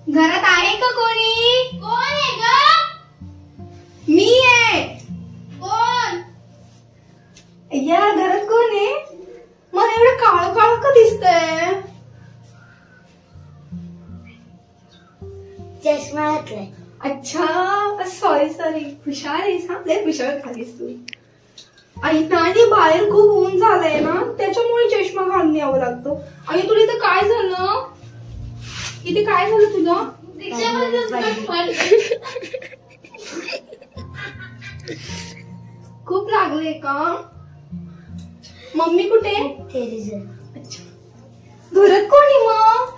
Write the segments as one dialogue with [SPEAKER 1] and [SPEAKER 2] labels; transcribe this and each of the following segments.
[SPEAKER 1] घरात आहे का कोणी?
[SPEAKER 2] कोण आहे ग?
[SPEAKER 1] मी आहे.
[SPEAKER 2] कोण?
[SPEAKER 1] या घरात कोण आहे? मला एवढं काळ काळ का दिसतंय?
[SPEAKER 2] चष्मा घातलाय.
[SPEAKER 1] अच्छा सॉरी सॉरी. हुशार आहेस हा. लय हुशार खालीस तू. आई नाही बाहेर खूप ऊन झालंय ना त्याच्यामुळे चष्मा घालून यावं लागतं. आणि तुला इथं काय झालं? इथे काय झालं तुला? खूप लागले का? मम्मी कुठे? अच्छा घरात कोणी मग?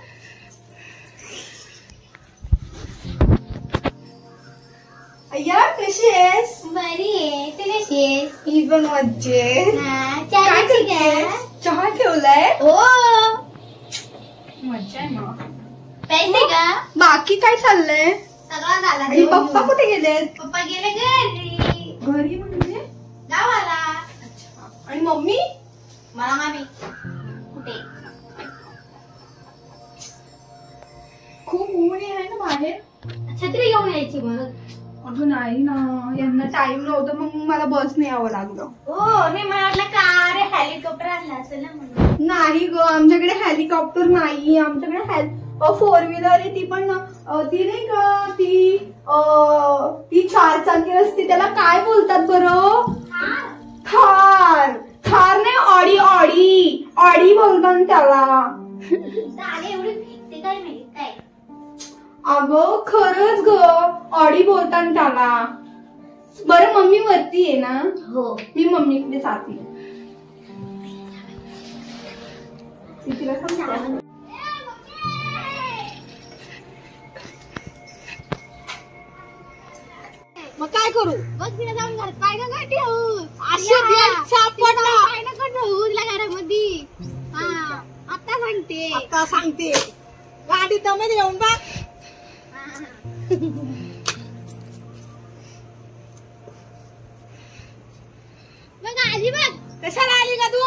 [SPEAKER 1] अय्या कशी आहेस?
[SPEAKER 2] बरी आहे. तू कशी आहेस?
[SPEAKER 1] ही पण मज्जेत.
[SPEAKER 2] काय
[SPEAKER 1] करतेस? चहा ठेवलाय?
[SPEAKER 2] हो.
[SPEAKER 1] मज्जा आहे ना.
[SPEAKER 2] पैसे का?
[SPEAKER 1] बाकी काय चाललंय?
[SPEAKER 2] सगळं झालं.
[SPEAKER 1] आणि पप्पा कुठे गेलेत?
[SPEAKER 2] पप्पा गेले घरी.
[SPEAKER 1] घरी म्हणजे?
[SPEAKER 2] गावाला.
[SPEAKER 1] अच्छा. आणि मम्मी?
[SPEAKER 2] मला मामी कुठे?
[SPEAKER 1] खूप ऊन आहे ना बाहेर.
[SPEAKER 2] छत्री घेऊन यायची मग.
[SPEAKER 1] अगं नाही ना यांना टाइम नव्हतं मग मला बसने यावं लागलं.
[SPEAKER 2] हो मी मला वाटलं का अरे हेलिकॉप्टर आणला असेल ना म्हणून.
[SPEAKER 1] नाही ग आमच्याकडे हेलिकॉप्टर नाही. आमच्याकडे फोर व्हीलर आहे ती पण ती नाही का ती 4 चाकी असते त्याला काय बोलतात बरं? थार. थार नाही ऑडी ऑडी ऑडी बोलतात त्याला.
[SPEAKER 2] एवढी भेटते काय माहिती काय?
[SPEAKER 1] अगं खरंच ग ऑडी बोलतात त्याला. बरं मम्मी वरती आहे ना?
[SPEAKER 2] हो
[SPEAKER 1] मी मम्मीकडे जाते. तिला सांग. मग काय करू?
[SPEAKER 2] बघ तिला जाऊन घरात पाय नका ठेवू.
[SPEAKER 1] पाय
[SPEAKER 2] नको ठेवू तिला घरामध्ये. आता सांगते.
[SPEAKER 1] आता सांगते. गाडी दमध्ये येऊन बघ.
[SPEAKER 2] मग आली बघ.
[SPEAKER 1] कशाला आली का तू?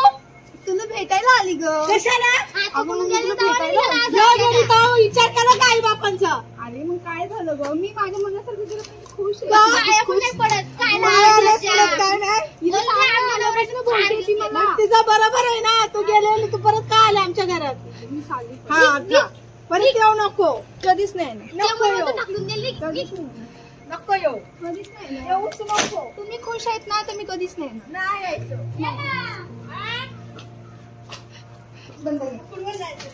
[SPEAKER 1] तुला भेटायला आली ग. कशाला? विचार करा काय बापांचा. अरे मग काय झालं ग? मी माझ्या मनासारखं तुला खुश तिचा बरोबर आहे ना. तू गेले तू परत का आला आमच्या घरात? हा परत येऊ नको. कधीच नाही. नको येऊ. नको येऊ. कधीच नाही येऊच नको. तुम्ही खुश आहेत ना तर मी कधीच नाही यायचं. बंद जायचं.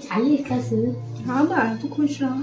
[SPEAKER 2] चालीस का सर?
[SPEAKER 1] हाँ बाळा तू खुश रहा.